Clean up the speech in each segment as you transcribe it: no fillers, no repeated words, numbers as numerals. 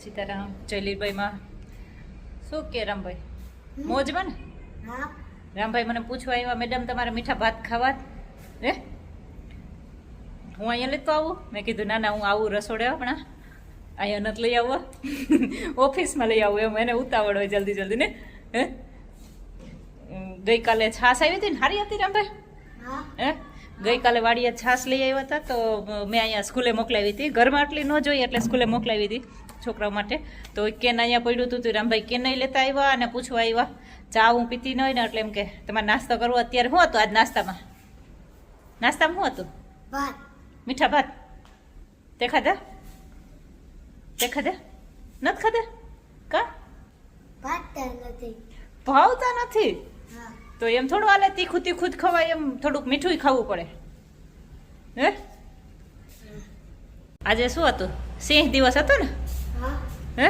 સીતારામ જયલીભાઈમાં શું કે રામભાઈ મોજમાં ને? રામભાઈ મને પૂછવા આવ્યા, મેડમ તમારે મીઠા ભાત ખાવા હે? હું અહીંયા લેતો આવું? મેં કીધું ના ના, હું આવું રસોડે હમણાં, અહીંયા નથી લઈ આવવા, ઓફિસમાં લઈ આવું, એમ એને ઉતાવળ હોય જલ્દી જલ્દી ને. હે ગઈકાલે છાશ આવી હતી ને, સારી હતી રામભાઈ? હે ગઈકાલે વાડીએ છાશ લઈ આવ્યા હતા, તો મેં અહીંયા સ્કૂલે મોકલાવી હતી. ઘરમાં આટલી ન જોઈએ એટલે સ્કૂલે મોકલાવી હતી છોકરાઓ માટે. તો કેન અહીંયા પડ્યું હતું, તો રામભાઈ કેન નહીં લેતા આવ્યા અને પૂછવા આવ્યા. ચા હું પીતી ન હોય ને એટલે એમ કે તમારે નાસ્તો કરવો. અત્યારે શું હતું આજ નાસ્તામાં? નાસ્તામાં શું હતું? ભાત. મીઠા ભાત. તે ખાધા? તે ખાધા? નથી ખાધા? કા ભાવતા નથી? તો એમ થોડું હાલે, તીખું તીખું જ ખવાય, એમ થોડુંક મીઠું ખાવું પડે. હે આજે શું હતું? સિંહ દિવસ હતો ને? હે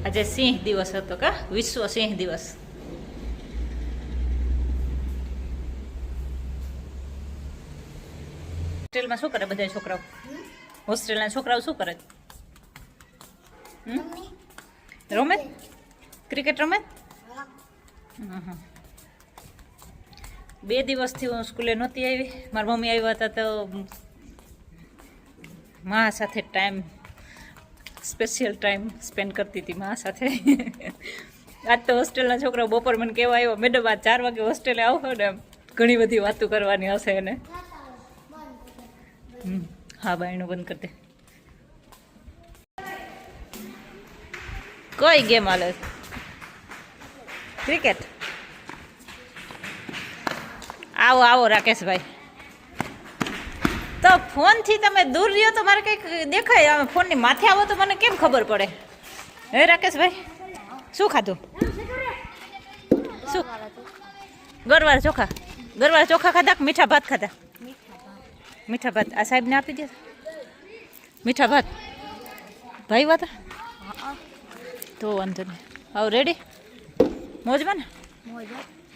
આજે સિંહ દિવસ હતો કા? વિશ્વ સિંહ દિવસ. હોસ્ટેલમાં શું કરે બધા છોકરાઓ? હોસ્ટેલના છોકરાઓ શું કરે? રમે? ક્રિકેટ રમે? 2 દિવસથી હું સ્કૂલે નહોતી આવી. મારી મમ્મી આવ્યા હતા તો મા સાથે સ્પેશિયલ ટાઈમ સ્પેન્ડ કરતી હતી મા સાથે. આજ તો હોસ્ટેલના છોકરાઓ બપોર મને કહેવા આવ્યો, મેડમ આ 4 વાગે હોસ્ટેલે આવો ને, એમ ઘણી બધી વાતો કરવાની હશે એને. હા બાયણું બંધ કરી દે. કઈ ગેમ હાલે? ક્રિકેટ? આવો આવો રાકેશભાઈ. તો ફોનથી તમે દૂર રહ્યો તો મારે કંઈક દેખાય, ફોનની માથે આવો તો મને કેમ ખબર પડે? હે રાકેશભાઈ, શું ખાધું? શું? ગરવાર ચોખા? ગરવાર ચોખા ખાધા કે મીઠા ભાત ખાધા? મીઠા ભાત. આ સાહેબને આપી દે. મીઠા ભાત ભાઈ વાત તો વાંધો નહીં. આવ રેડી? મોજમાં ને?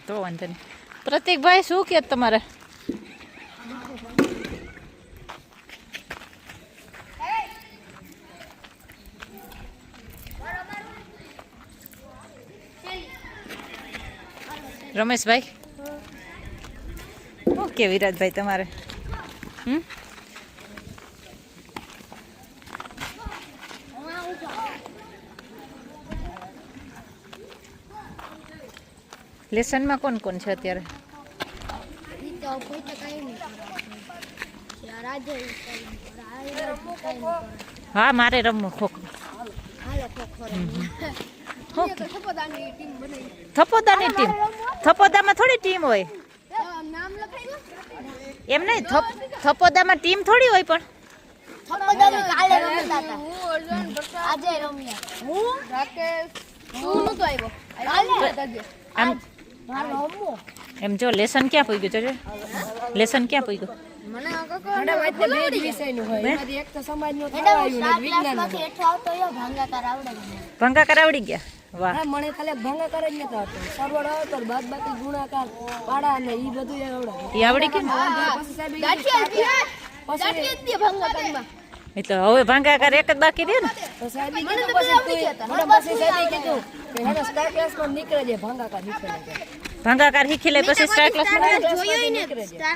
તો વાંધો નહીં. પ્રતિકભાઈ શું કહે તમારે? રમેશભાઈ ઓકે. વિરાજભાઈ તમારે? લેસનમાં કોણ કોણ છે અત્યારે? હા મારે રમવું ખોખો. થપોદાની ટીમ? થપોદામાં થોડી ટીમ હોય એમ નહીં. થપોદામાં ટીમ થોડી હોય. પણ એમ જો લેસન ક્યાં પૂગ્યું છે? લેસન ક્યાં પૂગ્યું? ભંગાકાર આવડી ગયા? વાહ. મને ખાલી ભંગાકાર જ નતો આવતો, સરવાળો આવતો, બાદબાકી ગુણાકાર પાડા ને ઈ બધું આવડી ગયું. એટલે હવે ભાંગાકાર એક જ બાકી રહ્યો ને? ભાંગાકાર શીખી લે પછી સ્ટાર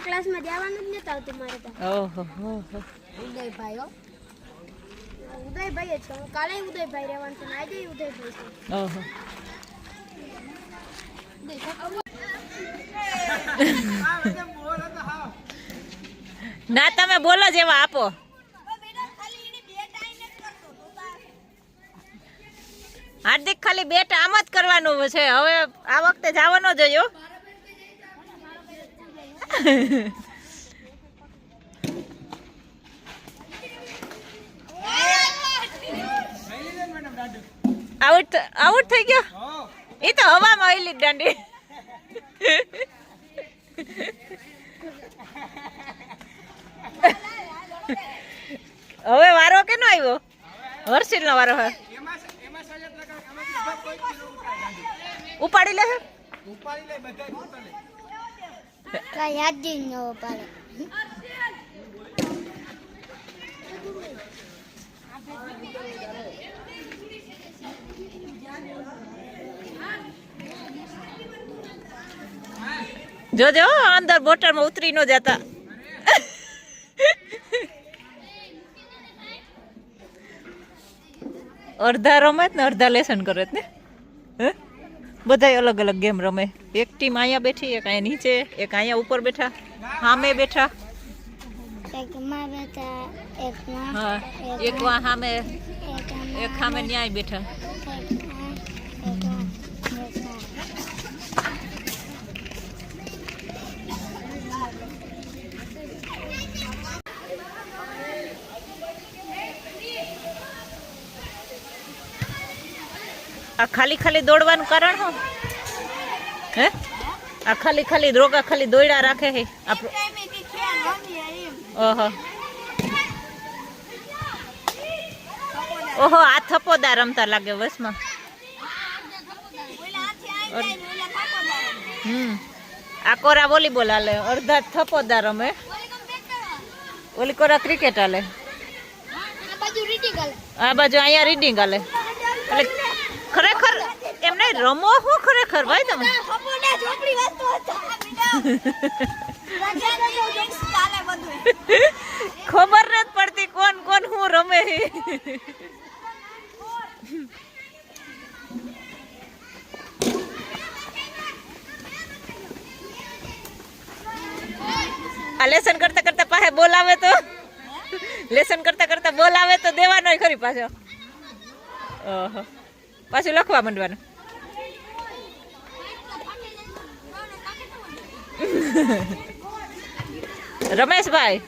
ક્લાસમાં જવાનું જ નતું આવતું મારે તો. ઓહો ઉદયભાઈ ઉદયભાઈ છે. કાલે ઉદયભાઈ રહેવાનું છે, આજે ઉદયભાઈ છે. ઓહો ના તમે બોલો જેવા આપો. હાર્દિક ખાલી બેટ આમ જ કરવાનું છે. હવે આ વખતે જવાનો જોયો. આઉટ આઉટ થઈ ગયો. એ તો હવામાં આવેલી દાંડી. હવે વારો કે નો આવ્યો? હર્ષિલ નો વારો. હે ઉપાડી લે. કઈ યાદ જ ન ઉપાડે. જોજો અંદર બોટલમાં ઉતરી ન જતા. અડધા રમે ને અડધા લેસન કરે ને. બધા અલગ અલગ ગેમ રમે. એક ટીમ અહીંયા બેઠી, એક અહીંયા નીચે, એક અહીંયા ઉપર બેઠા, સામે બેઠા. હા, એક વા સામે, એક સામે ન્યાય બેઠા. આ ખાલી ખાલી દોડવાનું કારણ શું હે? આ ખાલી ખાલી રોગા ખાલી દોડ્યા રાખે હે. ઓહો ઓહો, આ થપોદા રમતા લાગે બસમાં. આ કોરા વોલીબોલ હાલે, અડધા થપોદા રમે, ઓલી કોરા ક્રિકેટ હાલે, આ બાજુ અહીંયા રીડિંગ હાલે. એટલે ખરેખર એમ નહીં રમો હું ખરેખર ભાઈ તમે. ખબર નથી પડતી કોણ કોણ હું રમે. આ લેસન કરતા કરતા પાસે બોલાવે તો, લેસન કરતા કરતા બોલાવે તો દેવાનો ખરી પાછો. ઓહો, પાછું લખવા માંડવાનું. રમેશભાઈ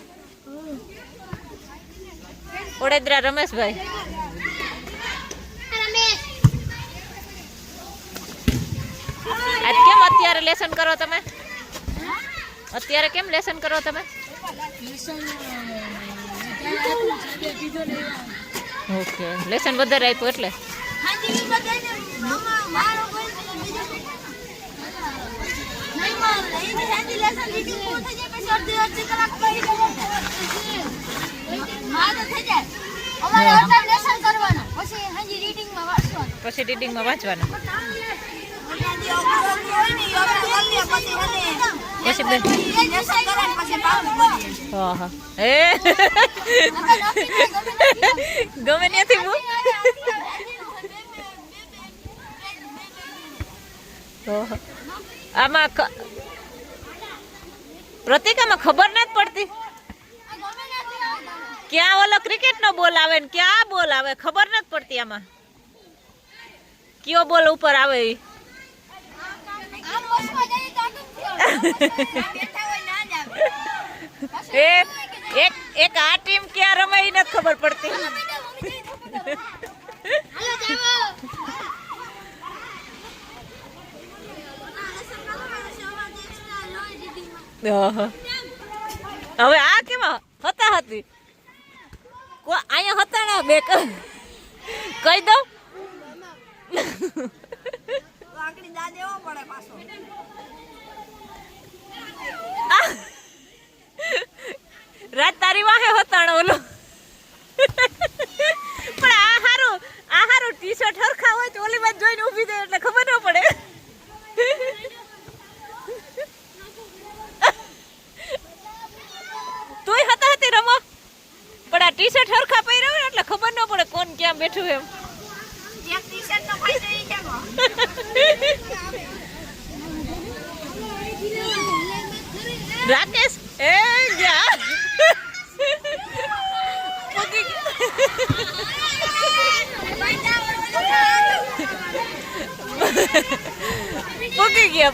ઓડેદરા, રમેશભાઈ આજ કેમ અત્યારે લેસન કરો તમે? અત્યારે કેમ લેસન કરો તમે? ઓકે, લેસન વધારે આપ્યું એટલે. પછી રીડિંગમાં વાંચવાનું. ગમે ત્યાંથી આમાં પ્રતિકામાં ખબર નથી પડતી ક્યાં ઓલો ક્રિકેટ નો બોલ આવે ને ક્યાં બોલ આવે, ખબર નથી પડતી. આમાં કયો બોલ ઉપર આવે એક આ ટીમ ક્યાં રમે એ નથી ખબર પડતી. હવે આ કેમાં હતા હતી અહીંયા હતા ને બે કહી દઉં. રાત તારી વાહે હતાણો ઓલો. પણ આ હારું ટી શર્ટ હરખા હોય તો ઓલી વાત જોઈને ઊભી થાય એટલે ખબર ન પડે. તોય હતા હતી રમો, પણ આ ટી શર્ટ હરખા પહેર્યા હોય એટલે ખબર ન પડે કોણ ક્યાં બેઠું એમ. રાકેશ એ ગયા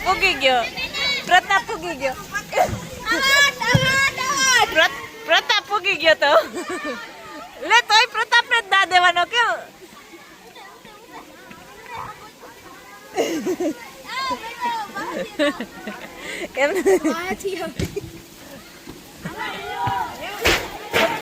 પૂગી ગયો પ્રતાપ પૂગી ગયો. પ્રતાપ પૂગી ગયો તો લે તોય પ્રતાપ ને દા દેવાનો કેમ. એમ